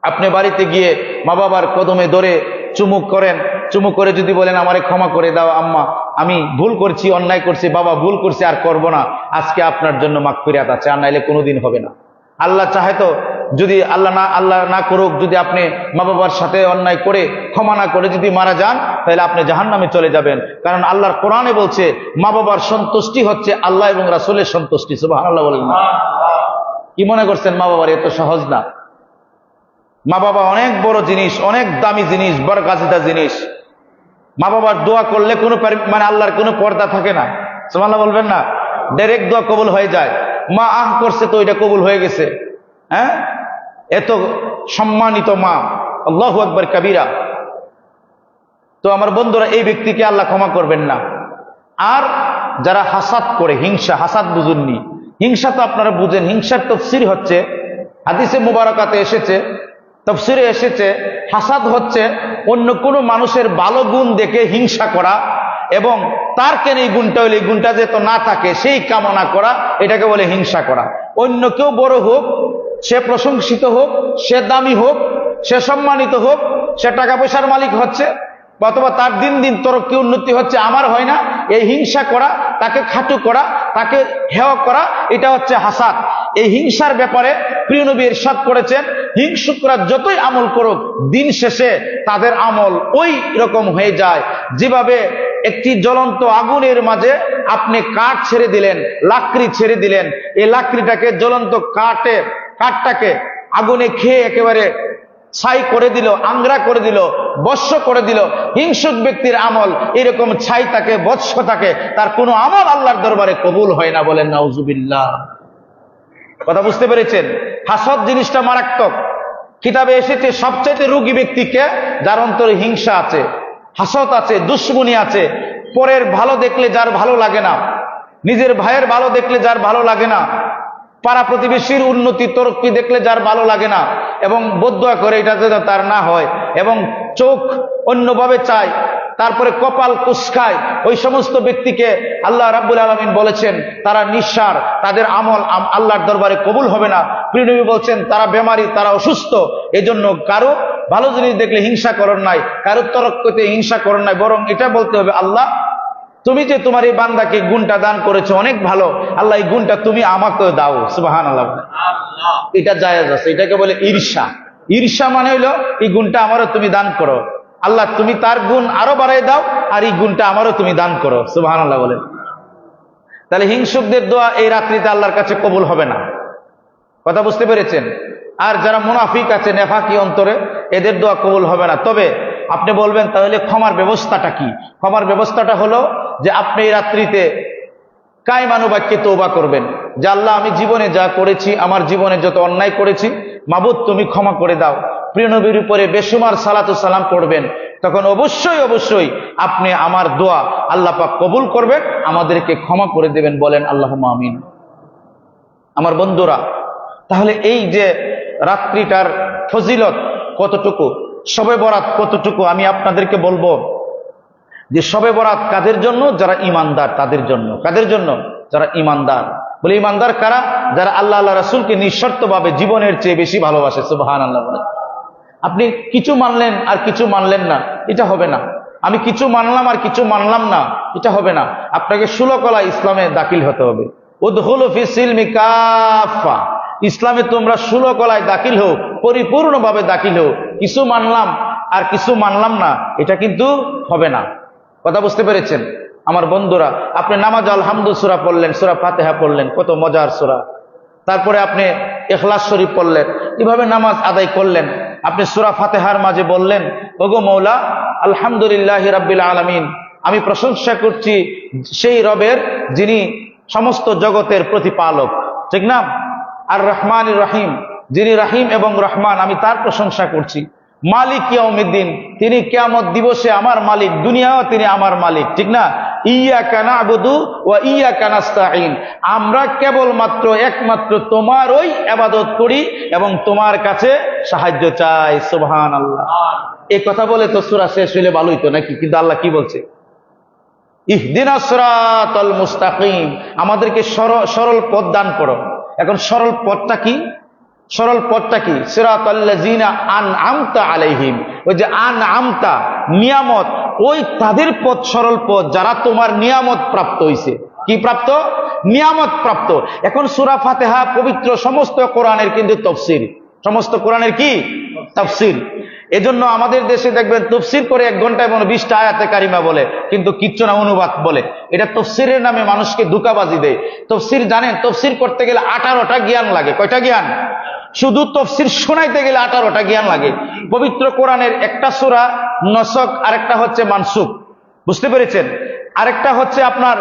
আপনি বাড়িতে গিয়ে মা বাবার কদমে ধরে চুমুক করেন, চুমুক করে যদি বলেন আমারে ক্ষমা করে দাও আম্মা, আমি ভুল করছি, অন্যায় করছি, বাবা ভুল করছি, আর করব না, আজকে আপনার জন্য মাগফিরাত আছে, আর নাইলে কোনোদিন হবে না। আল্লাহ চাহে তো, যদি আল্লাহ না করুক, যদি আপনি মা বাবার সাথে অন্যায় করে ক্ষমা না করে যদি মারা যান, তাহলে আপনি জাহান্নামে চলে যাবেন। কারণ আল্লাহর কোরআনে বলছে মা বাবার সন্তুষ্টি হচ্ছে আল্লাহ এবং রাসূলের সন্তুষ্টি। সুবহানাল্লাহ বলেন না? কি মনে করছেন মা বাবার এত সহজ না? মা বাবা অনেক বড় জিনিস, অনেক দামি জিনিস, বরকতিতা জিনিস। মা বাবার দোয়া করলে কোনো মানে আল্লাহর কোনো পর্দা থাকে না। সুবহানাল্লাহ বলবেন না? ডাইরেক্ট দোয়া কবুল হয়ে যায়। মা আহ করছে তো এটা কবুল হয়ে গেছে। হ্যাঁ, এত সম্মানিত মা, আল্লাহু আকবার কাবীরা। তো আমার বন্ধুরা, এই ব্যক্তিকে আল্লাহ ক্ষমা করবেন না। আর যারা হাসাদ করে, হিংসা, হাসাদ বুঝুননি, হিংসা তো আপনারা বুঝেন। হিংসার তাফসীর হচ্ছে, হাদিসে মুবারাকাতে এসেছে, তাফসীরে এসেছে, হাসাদ হচ্ছে অন্য কোনো মানুষের ভালো গুণ দেখে হিংসা করা, এবং তার কেন এই গুণটা হইলে এই গুণটা যে তো না থাকে সেই কামনা করা, এটাকে বলে হিংসা করা। অন্য কেউ বড় হোক, সে প্রশংসিত হোক, সে দামি হোক, সে সম্মানিত হোক, সে টাকা পয়সার মালিক হচ্ছে, অথবা তার দিন দিন তরক্কি উন্নতি হচ্ছে, আমার হয় না, এই হিংসা করা, তাকে খাটু করা, তাকে হেয় করা, এটা হচ্ছে হাসাদ। এই হিংসার ব্যাপারে প্রিয় নবী ইরশাদ করেছেন, হিংসুকরা যতই আমল করুক, দিন শেষে তাদের আমল ওই রকম হয়ে যায় যেভাবে একটি জ্বলন্ত আগুনের মাঝে আপনি কাঠ ছেড়ে দিলেন, লাকড়ি ছেড়ে দিলেন, এই লাকড়িটাকে জ্বলন্ত কাঠটাকে আগুনে খেয়ে একেবারে ছাই করে দিল, আংরা করে দিল, বর্ষ করে দিল। হিংসুক ব্যক্তির আমল এরকম ছাই থাকে, বৎস থাকে, তার কোনো আমল আল্লাহর দরবারে কবুল হয় না। বলেন নাউজুবিল্লাহ। কথা বুঝতে পেরেছেন? হাসদ জিনিসটা মারাত্মক। কিতাবে এসেছে সবচেয়ে রোগী ব্যক্তিকে, যার অন্তরে হিংসা আছে, হাসদ আছে, দুশ্মনী আছে, পরের ভালো দেখলে যার ভালো লাগে না, নিজের ভাইয়ের ভালো দেখলে যার ভালো লাগে না, পাড়া প্রতিবেশীর উন্নতি তরক্কি দেখলে যার ভালো লাগে না, এবং বদদোয়া করে এটা যেন তার না হয়, এবং চোখ অন্যভাবে চায়, তারপরে কপাল কুঁচকায়, ওই সমস্ত ব্যক্তিকে আল্লাহ রাব্বুল আলামিন বলেছেন তারা নিঃসার, তাদের আমল আল্লাহর দরবারে কবুল হবে না। প্রিয় নবী বলছেন তারা বেমারি, তারা অসুস্থ। এজন্য কারো ভালো জিনিস দেখলে হিংসা করেন নাই, কারো তরক্কিতে হিংসা করেন নাই, বরং এটা বলতে হবে, আল্লাহ তুমি যে তোমার এই বান্দাকে গুণটা দান করেছো অনেক ভালো, আল্লাহ এই গুণটা তুমি আমাকেও দাও। সুবহানাল্লাহ। এটা জায়েজ আছে, এটাকে বলে ঈর্ষা। ঈর্ষা মানে হইলো এই গুণটা আমারও তুমি দান করো, আল্লাহ তুমি তার গুণ আরো বাড়াই দাও, আর এই গুণটা আমারও তুমি দান করো। সুবহানাল্লাহ বলেন। তাহলে হিংসুকদের দোয়া এই রাত্রিতে আল্লাহর কাছে কবুল হবে না। কথা বুঝতে পেরেছেন? আর যারা মুনাফিক আছে, নেফাকি অন্তরে, এদের দোয়া কবুল হবে না। তবে আপনি বলবেন তাহলে ক্ষমার ব্যবস্থাটা কি? ক্ষমার ব্যবস্থাটা হলো যে আপনি এই রাত্রিতে কায়মানুবাক্যে তওবা করবেন যে আল্লাহ আমি জীবনে যা করেছি, আমার জীবনে যত অন্যায় করেছি, মাবুদ তুমি ক্ষমা করে দাও। প্রিয় নবীর উপরে বেশুমার সালাতু সালাম করবেন, তখন অবশ্যই অবশ্যই আপনি আমার দোয়া আল্লাহ পাক কবুল করবেন, আমাদেরকে ক্ষমা করে দেবেন। বলেন আল্লাহুম্মা আমিন। আমার বন্ধুরা, তাহলে এই যে রাত্রিটার ফজিলত কতটুকু, শবে বরাত কতটুকু, আমি আপনাদেরকে বলবো যে শবে বরাত কাদের জন্য? যারা ইমানদার তাদের জন্য। কাদের জন্য? যারা ইমানদার। বলে ইমানদার কারা? যারা আল্লাহ আল্লাহ রাসূলকে নিঃশর্তভাবে জীবনের চেয়ে বেশি ভালোবাসে। সুবহানাল্লাহ। আপনি কিছু মানলেন আর কিছু মানলেন না, এটা হবে না। আমি কিছু মানলাম আর কিছু মানলাম না, এটা হবে না। আপনাকে ষোলকলা ইসলামে দাখিল হতে হবে। উদখুলু ফিস সিলমি কাফা, ইসলামে তোমরা ষোলকলায় দাখিল হও, পরিপূর্ণভাবে দাখিল হও। কিছু মানলাম আর কিছু মানলাম না, এটা কিন্তু হবে না। কথা বুঝতে পেরেছেন? আমার বন্ধুরা, আপনি নামাজ আলহামদু সূরা পড়লেন, সূরা ফাতিহা পড়লেন, কত মজার সূরা। তারপরে আপনি ইখলাস শরীফ পড়লেন, এভাবে নামাজ আদায় করলেন। আপনি সূরা ফাতিহার মাঝে বললেন, ওগো মওলা, আলহামদুলিল্লাহি রাব্বিল আলামিন, আমি প্রশংসা করছি সেই রবের যিনি সমস্ত জগতের প্রতিপালক। ঠিক না? আর রহমানির রহিম, যিনি রাহিম এবং রহমান, আমি তার প্রশংসা করছি। মালিক ইয়াউমিদ্দিন, তিনি কিয়ামত দিবসে আমার মালিক, দুনিয়াও তিনি আমার মালিক, ঠিক না? ইয়্যাকা না'বুদু ওয়া ইয়্যাকা নাস্তাঈন, আমরা কেবলমাত্র একমাত্র তোমারই ইবাদত করি এবং তোমার কাছে সাহায্য চাই। সুবহানাল্লাহ। এই কথা বলে তো সূরা শেষ হইলে ভালো হইতো নাকি? কিন্তু আল্লাহ কি বলছে? ইহদিনাস সিরাতাল মুস্তাকিম, আমাদেরকে সরল পথ দান করো। এখন সরল পথটা কি? সরল পথটা কি? সিরাতাল্লাযিনা আনআমতা আলাইহিম, ওই যে আনআমতা নিয়ামত, ওই তাদের পথ সরল পথ যারা তোমার নিয়ামত প্রাপ্ত হইছে। কি প্রাপ্ত? নিয়ামত প্রাপ্ত। এখন সূরা ফাতিহা পবিত্র সমস্ত কোরআনের কিন্তু তাফসীর, সমস্ত কোরআনের কি তাফসীর। এজন্য আমাদের দেশে দেখবেন তাফসীর করে 1 ঘন্টায় 20টা আয়াতে কারিমা বলে, কিন্তু কিচ্ছু না অনুবাদ বলে। এটা তাফসীরের নামে মানুষকে ধোঁকাবাজি দেয়। তাফসীর জানেন, তাফসীর করতে গেলে 18টা জ্ঞান লাগে। কয়টা জ্ঞান? শুধু তাফসীর শোনাইতে গেলে 18টা জ্ঞান লাগে। পবিত্র কোরআনের একটা সূরা নসখ, আরেকটা হচ্ছে মানসুখ, বুঝতে পেরেছেন? আরেকটা হচ্ছে আপনার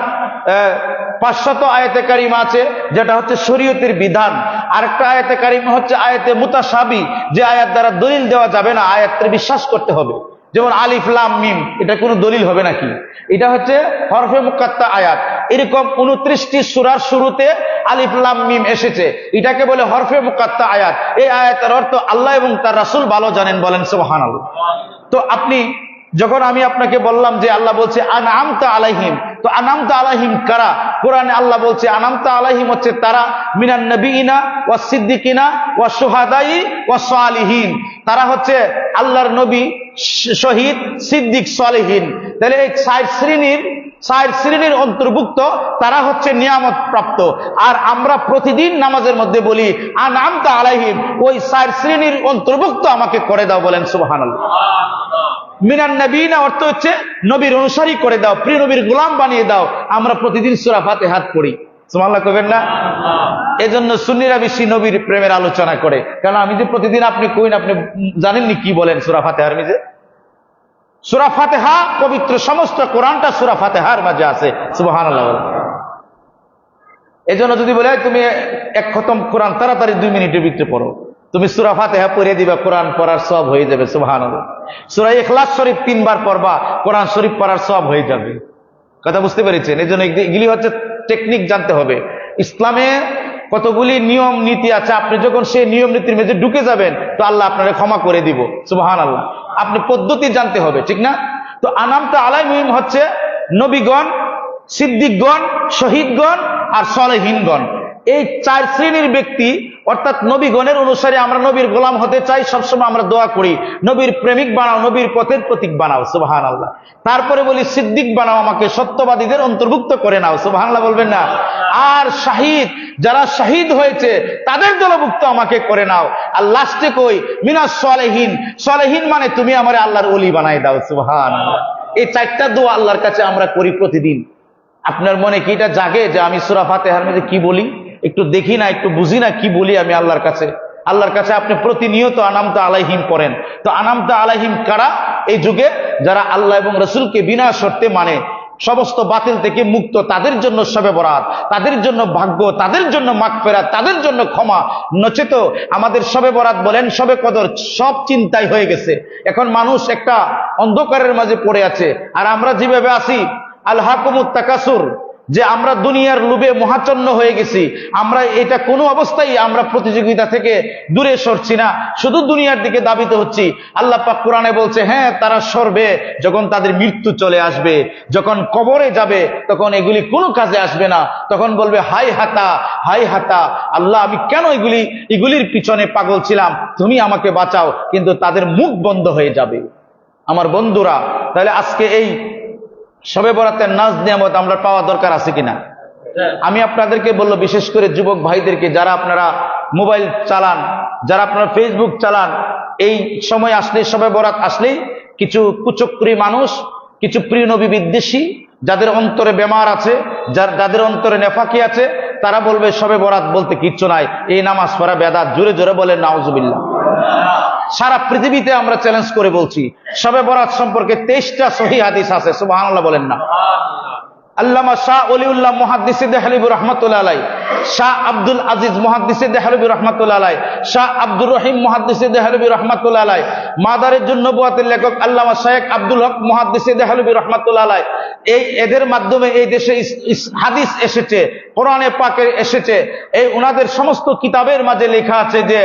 500 আয়াতে কারিমা আছে যেটা হচ্ছে শরীয়তের বিধান। আরেকটা আয়াতে কারিমা হচ্ছে আয়াতে মুতাশাবি, যে আয়াত দ্বারা দলিল দেওয়া যাবে না, আয়াতকে বিশ্বাস করতে হবে। যেমন আলিফ লাম মিম, এটা কোনো দলিল হবে নাকি? এটা হচ্ছে হরফে মুকাত্তা আয়াত। এরকম 29টি সূরার শুরুতে আলিফ লাম মিম এসেছে, এটাকে বলে হরফে মুকাত্তা আয়াত। এই আয়াতের অর্থ আল্লাহ এবং তার রাসূল ভালো জানেন, বলেন সুবহানাল্লাহ। তো আপনি যখন আমি আপনাকে বললাম যে আল্লাহ বলছে আনআমতা আলাইহিম, তো আনআমতা আলাইহিম কারা? কোরআনে আল্লাহ বলছে আনআমতা আলাইহিম হচ্ছে তারা মিনান নবিয়িনা ওয়াস সিদ্দিকিনা ওয়াস শুহাদাই ওয়াস সালিহিন, তারা হচ্ছে আল্লাহর নবী, শহীদ, সিদ্দিক, সালেহীন। তাহলে এই 4 শ্রেণীর অন্তর্ভুক্ত তারা হচ্ছে নিয়ামত প্রাপ্ত। আর আমরা প্রতিদিন নামাজের মধ্যে বলি আনআমতা আলাইহিম, ওই 4 শ্রেণীর অন্তর্ভুক্ত আমাকে করে দাও, বলেন সুবহানাল্লাহ। মিনান নবিয়িনা অর্থ হচ্ছে নবীর অনুসারী করে দাও, প্রিয় নবীর গোলাম বানিয়ে দাও। আমরা প্রতিদিন সূরা ফাতিহা পড়ি, সুবহানাল্লাহ কইবেন না? এজন্য সুন্নিরা বেশি নবীর প্রেমের আলোচনা করে, কারণ আমি যে প্রতিদিন আপনি কইন, আপনি জানেননি কি বলেন সূরা ফাতিহার মাঝে? সূরা ফাতিহা পবিত্র সমস্ত কোরআনটা সূরা ফাতিহার মাঝে আছে, সুবহানাল্লাহ। এজন্য যদি বলে তুমি 1 খতম কোরআন তাড়াতাড়ি 2 মিনিটের ভিতরে পড়ো, তুমি সূরা ফাতিহা পড়ে দিবা, কোরআন পড়ার সওয়াব হয়ে যাবে, সুবহানাল্লাহ। সূরা ইখলাস শরীফ 3 বার পড়বা, কোরআন শরীফ পড়ার সওয়াব হয়ে যাবে। কথা বুঝতে পেরেছেন? এজন্য এগুলি হচ্ছে টেকনিক, জানতে হবে। ইসলামে কতগুলি নিয়ম নীতি আছে, আপনি যখন সেই নিয়ম নীতির মধ্যে ঢুকে যাবেন তো আল্লাহ আপনাকে ক্ষমা করে দিব, সুবহানাল্লাহ। আপনি পদ্ধতি জানতে হবে, ঠিক না? তো আনআমতা আলাইহিম হচ্ছে নবীগণ, সিদ্দিকগণ, শহীদগণ আর সালেহীনগণ। এই 4 শ্রেণীর ব্যক্তি, অর্থাৎ নবীগণের অনুসারে আমরা নবীর গোলাম হতে চাই, সবসময় আমরা দোয়া করি নবীর প্রেমিক বানাও, নবীর পথের প্রতীক বানাও, সুবহানাল্লাহ। তারপরে বলি সিদ্দিক বানাও, আমাকে সত্যবাদীদের অন্তর্ভুক্ত করে নাও, সুবহানাল্লাহ বলবেন না? আর শাহিদ, যারা শহীদ হয়েছে তাদের দলভুক্ত আমাকে করে নাও। আর লাস্টে কই মিনাস সালেহীন, সালেহীন মানে তুমি আমারে আল্লাহর ওলি বানাই দাও, সুবহানাল্লাহ। এই 4টা দোয়া আল্লাহর কাছে আমরা করি প্রতিদিন। আপনার মনে কি এটা জাগে যে আমি সূরা ফাতিহার মধ্যে কি বলি, একটু দেখি না, একটু বুঝি না কি বলি আমি আল্লাহর কাছে? আল্লাহর কাছে আপনি প্রতিনিয়ত আনআমতা আলাইহিম পড়েন। তো আনআমতা আলাইহিম কারা? এই যুগে যারা আল্লাহ এবং রাসূলকে বিনা শর্তে মানে, সমস্ত বাতিল থেকে মুক্ত, তাদের জন্য শবে বরাত, তাদের জন্য ভাগ্য, তাদের জন্য মাগফিরাত, তাদের জন্য ক্ষমা। নচেত আমাদের শবে বরাত বলেন, শবে কদর, সব চিন্তাই হয়ে গেছে। এখন মানুষ একটা অন্ধকারের মাঝে পড়ে আছে। আর আমরা যেভাবে আছি, আলহাকুমুত তাকাসুর, যে আমরা দুনিয়ার লোভে মহাচন্ন হয়ে গেছি। আমরা এটা কোনো অবস্থায় আমরা প্রতিযোগিতা থেকে দূরে সরছি না, শুধু দুনিয়ার দিকে ধাবিত হচ্ছি। আল্লাহ পাক কোরআনে বলছে, হ্যাঁ তারা সরবে যখন তাদের মৃত্যু চলে আসবে, যখন কবরে যাবে তখন এগুলি কোনো কাজে আসবে না। তখন বলবে হাই হাতা, হাই হাতা, আল্লাহ আমি কেন এগুলির পিছনে পাগল ছিলাম, তুমি আমাকে বাঁচাও। কিন্তু তাদের মুখ বন্ধ হয়ে যাবে। আমার বন্ধুরা, তাহলে আজকে এই শবে বরাতের নাজ নিয়ামত আমরা পাওয়া দরকার আছে কিনা? আমি আপনাদেরকে বলবো, বিশেষ করে যুবক ভাইদেরকে, যারা আপনারা মোবাইল চালান, যারা আপনারা ফেসবুক চালান, এই সময় আসলে, শবে বরাত আসলেই কিছু কুচক্রী মানুষ, কিছু প্রিয় নবী বিদ্বেষী, যাদের অন্তরে বেমার আছে, যাদের অন্তরে নেফাকি আছে, তারা বলবে শবে বরাত বলতে কিচ্ছু নাই, এই নামাজ পড়া বেদাত। জোরে জোরে বলেন নাউজুবিল্লাহ। সারা পৃথিবীতে আমরা চ্যালেঞ্জ করে বলছি, শবে বরাত সম্পর্কে 23টা সহিহ হাদিস আছে, সুবহানাল্লাহ বলেন না? আল্লামা শাহ ওলিউল্লাহ মুহাদ্দিসে দেহলভী রাহমাতুল্লাহ আলাইহি, শাহ আব্দুল আজিজ মুহাদ্দিসে দেহলভী রাহমাতুল্লাহ আলাইহি, শাহ আব্দুর রহিম মুহাদ্দিসে দেহলভী রাহমাতুল্লাহ আলাইহি, মাদারিজুন নবুওয়াতের লেখক আল্লামা শাইখ আব্দুল হক মুহাদ্দিসে দেহলভী রাহমাতুল্লাহ আলাইহি, এদের মাধ্যমে এই দেশে হাদিস এসেছে, কোরআনে পাকে এসেছে। এই ওনাদের সমস্ত কিতাবের মাঝে লেখা আছে যে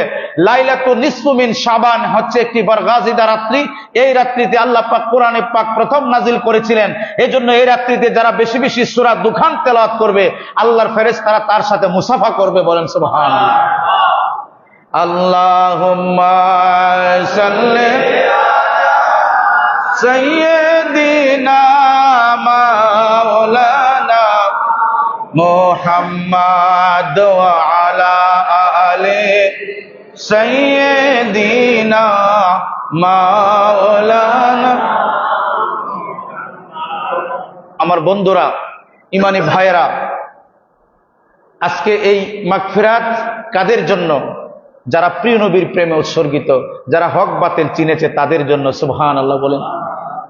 লাইলাতুন নিসফু মিন শাবান হচ্ছে একটি বরগাজিদা রাত্রি। এই রাত্রিতে আল্লাহ পাক কোরআনে পাক প্রথম নাজিল করেছিলেন। এই জন্য এই রাত্রিতে যারা বেশি বেশি সূরা দুখান তেলাওয়াত করবে, আল্লাহর ফেরেশতারা তার সাথে মুসাফা করবে। বলেন সুবহানাল্লাহ। আল্লাহুম্মা সাল্লি সাইয়্যিদিনা মাওলানা মুহাম্মাদ ওয়া আলা আলি সাইয়্যিদিনা মাওলানা। আমার বন্ধুরা, ইমানি ভাইয়েরা, আজকে এই মাগফিরাত কাদের জন্য? যারা প্রিয় নবীর প্রেমে উৎসর্গিত, যারা হক বাতিল চিনেছে তাদের জন্য। সুবহানাল্লাহ বলেন।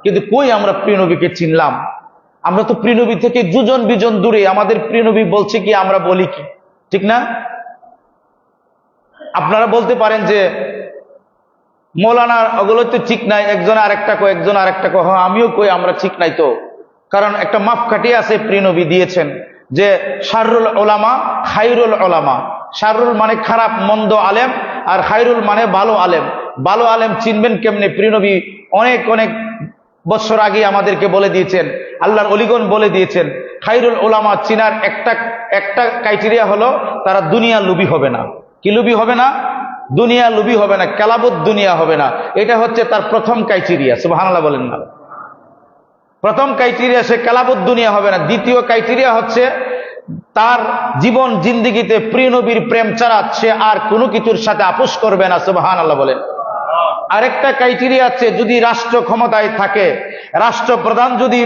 কিন্তু কই আমরা প্রিয় নবীকে চিনলাম? আমরা তো প্রিয় নবী থেকে দুজন বিজন দূরে। আমাদের প্রিয় নবী বলছে কি, আমরা বলি কি? ঠিক না? আপনারা বলতে পারেন যে মৌলানা ওগুলো তো ঠিক নাই, একজন আরেকটা কয়, একজন আরেকটা কয়। হ্যাঁ, আমিও কই আমরা ঠিক নাই তো। কারণ একটা মাপকাঠি আছে প্রিয় নবী দিয়েছেন যে শাররুল উলামা খায়রুল উলামা। শাররুল মানে খারাপ মন্দ আলেম, আর খায়রুল মানে ভালো আলেম। ভালো আলেম চিনবেন কেমনে? প্রিয় নবী অনেক অনেক বছর আগে আমাদেরকে বলে দিয়েছেন, আল্লাহর ওলিগণ বলে দিয়েছেন। খায়রুল উলামা চিনার একটা ক্রাইটেরিয়া হলো তারা দুনিয়া লুবি হবে না। কি লুবি হবে না? দুনিয়া লুবি হবে না, কালাবুদ দুনিয়া হবে না। এটা হচ্ছে তার প্রথম ক্রাইটেরিয়া। সুবহানাল্লাহ বলেন না। প্রথম ক্রাইটেরিয়া সে কালাবুদ দুনিয়া হবে না। দ্বিতীয় ক্রাইটেরিয়া হচ্ছে তার জীবন জিন্দিগিতে প্রিয় নবীর প্রেম ছাড়া সে আর কোনো কিছুর সাথে আপোষ করবে না। সুবহানাল্লাহ বলেন। আরেকটা ক্রাইটেরিয়া আছে, যদি রাষ্ট্র ক্ষমতায় থাকে, রাষ্ট্রপ্রধান যদি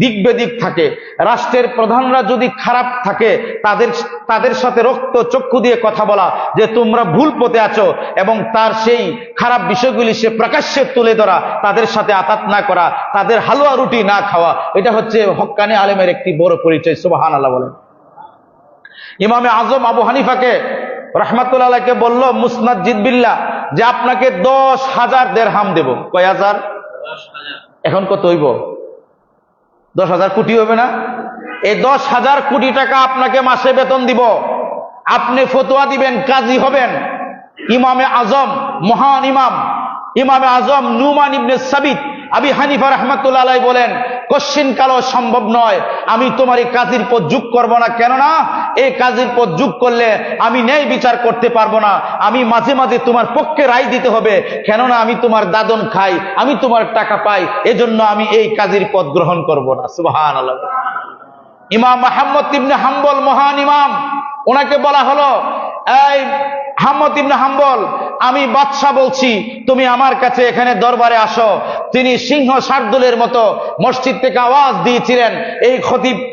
দিক বেদিক থাকে, রাষ্ট্রের প্রধানরা যদি খারাপ থাকে, তাদের সাথে রক্ত চক্ষু দিয়ে কথা বলা যে তোমরা ভুল পথে আছো, এবং তার সেই খারাপ বিষয়গুলি সে প্রকাশ্যে তুলে ধরা, তাদের সাথে আতাত না করা, তাদের হালুয়া রুটি না খাওয়া। এটা হচ্ছে হক্কানি আলেমের একটি বড় পরিচয়। সুবহানাল্লাহ বলেন। ইমামে আজম আবু হানিফাকে রাহমাতুল্লাহ আলাইহিকে বলল মুসনাদ জিদবিল্লাহ যে আপনাকে 10,000 দিরহাম দেব। কয় হাজার? এখন কত হইব? 10,000 কোটি হবে না? এই 10,000 কোটি টাকা আপনাকে মাসে বেতন দিব। আপনি ফতোয়া দিবেন, কাজী হবেন। ইমামে আজম, মহান ইমাম ইমামে আজম নুমান ইবনে সাবিত আবি হানিফা রাহমাতুল্লাহ আলাইহি বলেন, কশ্চিন কালো সম্ভব নয়, আমি তোমার এই কাজীর পদ যোগ করব না। কেননা এই কাজীর পদ যোগ করলে আমি ন্যায় বিচার করতে পারবো না। আমি মাঝে মাঝে তোমার পক্ষে রায় দিতে হবে, কেননা আমি তোমার দাদন খাই, আমি তোমার টাকা পাই, এজন্য আমি এই কাজীর পদ গ্রহণ করব না। সুবহানাল্লাহ। ইমাম আহমদ ইবনে হাম্বল, মহান ইমাম, ওনাকে বলা হলো, এই আহমদ ইবনে হাম্বল, আমি বাদশা বলছি, তুমি আমার কাছে এখানে দরবারে আসো। তিনি সিংহ শার্দুলের মতো মসজিদ থেকে আওয়াজ দিয়েছিলেন।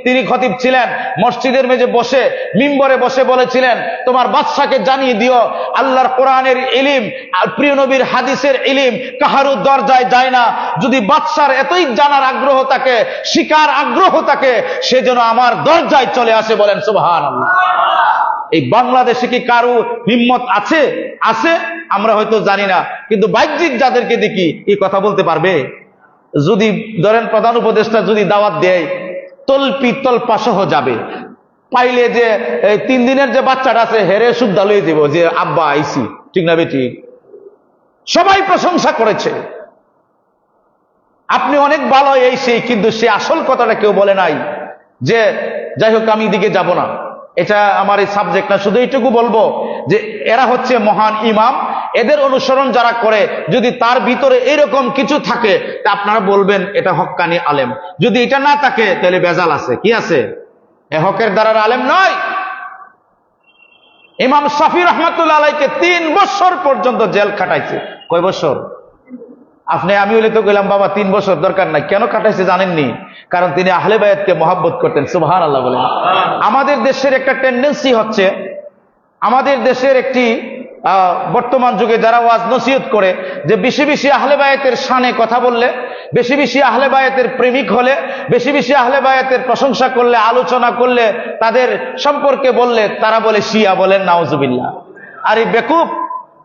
তিনি খতিব ছিলেন। মসজিদের মেঝে বসে, মিম্বরে বসে বলেছিলেন, তোমার বাদশাকে জানিয়ে দিও আল্লাহর কোরআনের ইলম আর প্রিয় নবীর হাদিসের ইলম কাহারও দরজায় যায় না। যদি বাদশার এতই জানার আগ্রহ থাকে, শিকার আগ্রহ থাকে, সে যেন আমার দরজায় চলে আসে। বলেন সুবহানাল্লাহ। এই বাংলাদেশে কি কারো হিম্মত আছে? আছে, আমরা হয়তো জানি না, কিন্তু বাহ্যিক যাদেরকে দেখি এই কথা বলতে পারবে। যদি ধরেন প্রধান উপদেষ্টা যদি দাওয়াত দেয়, তলপা সহ যাবে, পাইলে যে 3 দিনের যে বাচ্চাটা আছে হেরে শুদ্ধা লয়ে যাব যে আব্বা আইসি। ঠিক না বেটি? সবাই প্রশংসা করেছে, আপনি অনেক ভালো এই সেই, কিন্তু সে আসল কথাটা কেউ বলে নাই যে যাই হোক আমি দিকে যাব না, এটা আমার এই সাবজেক্ট না। শুধু এইটুকু বলবো যে এরা হচ্ছে মহান ইমাম, এদের অনুসরণ যারা করে, যদি তার ভিতরে এরকম কিছু থাকে তা আপনারা বলবেন এটা হক্কানি আলেম। যদি এটা না থাকে তাহলে বেজাল আছে। কি আছে? এ হকের দ্বারার আলেম নয়। ইমাম শাফি রাহমাতুল্লাহ আলাইহিকে 3 বছর পর্যন্ত জেল খাটাইছে। কয় বছর? আমি হলে তো কইলাম বাবা 3 বছর দরকার নাই। কেন কাটাইছে জানেননি? কারণ তিনি আহলে বায়াতকে মহব্বত করতেন। সুবহানাল্লাহ বলেন। আমাদের দেশের একটা টেন্ডেন্সি হচ্ছে, আমাদের দেশের একটি বর্তমান যুগে যারা ওয়াজ নসিহত করে যে বেশি বেশি আহলে বায়াতের শানে কথা বললে, বেশি বেশি আহলে বায়াতের প্রেমিক হলে, বেশি বেশি আহলে বায়াতের প্রশংসা করলে, আলোচনা করলে, তাদের সম্পর্কে বললে, তারা বলে শিয়া। বলেন নাউজুবিল্লাহ। আরে বেকুব,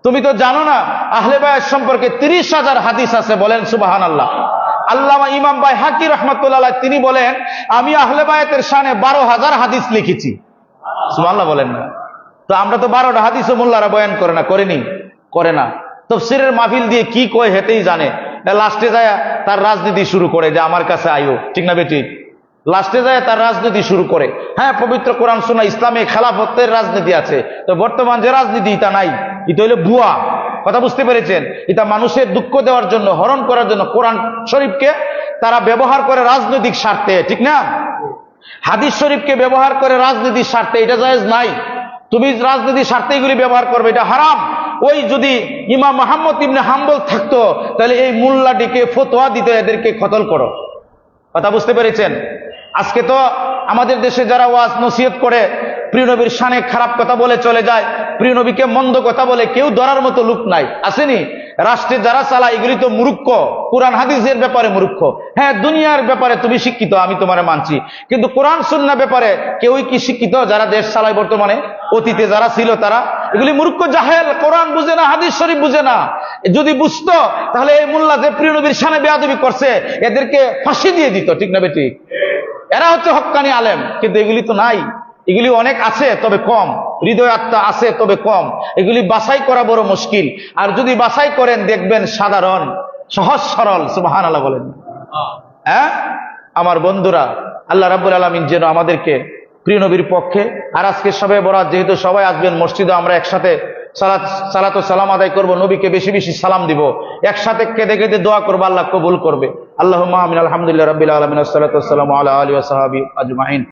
তুমি তো জানো না আহলে বায়াত সম্পর্কে 30,000 হাদিস আছে। বলেন সুবহানাল্লাহ। আল্লামা ইমাম বাইহাকি রাহমাতুল্লাহ আলাইহি তিনি বলেন, আমি আহলে বায়াতের শানে 12,000 হাদিস লিখেছি। সুবহানাল্লাহ বলেন না। তো আমরা তো 12টা হাদিসও মোল্লারা বয়ান করে না, করে না। তাফসীরের মাহফিল দিয়ে কি কয় হেতেই জানে। লাস্টে যায় তার রাজনীতি শুরু করে যে আমার কাছে আইও, ঠিক না বেটি? লাস্টে যায় তার রাজনীতি শুরু করে। হ্যাঁ, পবিত্র কোরআন সুন্নাহ ইসলামে খেলাফতের রাজনীতি আছে, তো বর্তমান যে রাজনীতি এটা নাই, এটা হইলে ভুয়া। কথা বুঝতে পেরেছেন? এটা মানুষের দুঃখ দেওয়ার জন্য, হরণ করার জন্য কোরআন শরীফকে তারা ব্যবহার করে রাজনৈতিক স্বার্থে, ঠিক না? হাদিস শরীফকে ব্যবহার করে রাজনীতির স্বার্থে, এটা জায়েজ নাই। তুমি রাজনীতির স্বার্থে এগুলি ব্যবহার করবে, এটা হারাম। ওই যদি ইমাম মুহাম্মদ ইবনে হাম্বল থাকতো তাহলে এই মোল্লাটিকে ফতোয়া দিতে, এদেরকে কতল করো। কথা বুঝতে পেরেছেন? আজকে তো আমাদের দেশে যারা ওয়াজ নসিহত করে প্রিয় নবীর শানে খারাপ কথা বলে চলে যায়, প্রিয় নবীকে মন্দ কথা বলে, কেউ ধরার মতো লোক নাই, আসেনি? রাষ্ট্রে যারা চালায় এগুলি তো মূর্খ, কোরআন হাদিসের ব্যাপারে মূর্খ। হ্যাঁ, দুনিয়ার ব্যাপারে তুমি শিক্ষিত, আমি তোমারে মানছি, কিন্তু কোরআন সুন্নাহ ব্যাপারে কেউই কি শিক্ষিত? যারা দেশ চালায় বর্তমানে, অতীতে যারা ছিল তারা এগুলি মূর্খ, জাহেল, কোরআন বুঝে না, হাদিস শরীফ বুঝে না। যদি বুঝতো তাহলে এই মোল্লা যে প্রিয় নবীর শানে বেয়াদবি করছে এদেরকে ফাঁসি দিয়ে দিত, ঠিক না বেটি? এরা হচ্ছে হক্কানি আলেম, কিন্তু এগুলি তো নাই। এগুলি অনেক আছে তবে কম, হৃদয় আত্মা আছে তবে কম। এগুলি বাছাই করা বড় মুশকিল। আর যদি বাছাই করেন দেখবেন সাধারণ, সহজ সরল। সুবহানাল্লাহ বলেন। হ্যাঁ আমার বন্ধুরা, আল্লাহ রাব্বুল আলামিন যেন আমাদেরকে প্রিয় নবীর পক্ষে, আর আজকে শবে বরাত যেহেতু সবাই আসবেন মসজিদে, আমরা একসাথে সালাত ও সালাম আদায় করব, নবীকে বেশি বেশি সালাম দিব, একসাথে কেঁদে কেঁদে দোয়া করবো, আল্লাহ কবুল করবে। আল্লাহুম্মা আমিন। আলহামদুলিল্লাহ রাব্বিল আলামিন, আসসালাতু ওয়াসসালামু আলা আলিহি ওয়া সাহবিহি আজমাইন।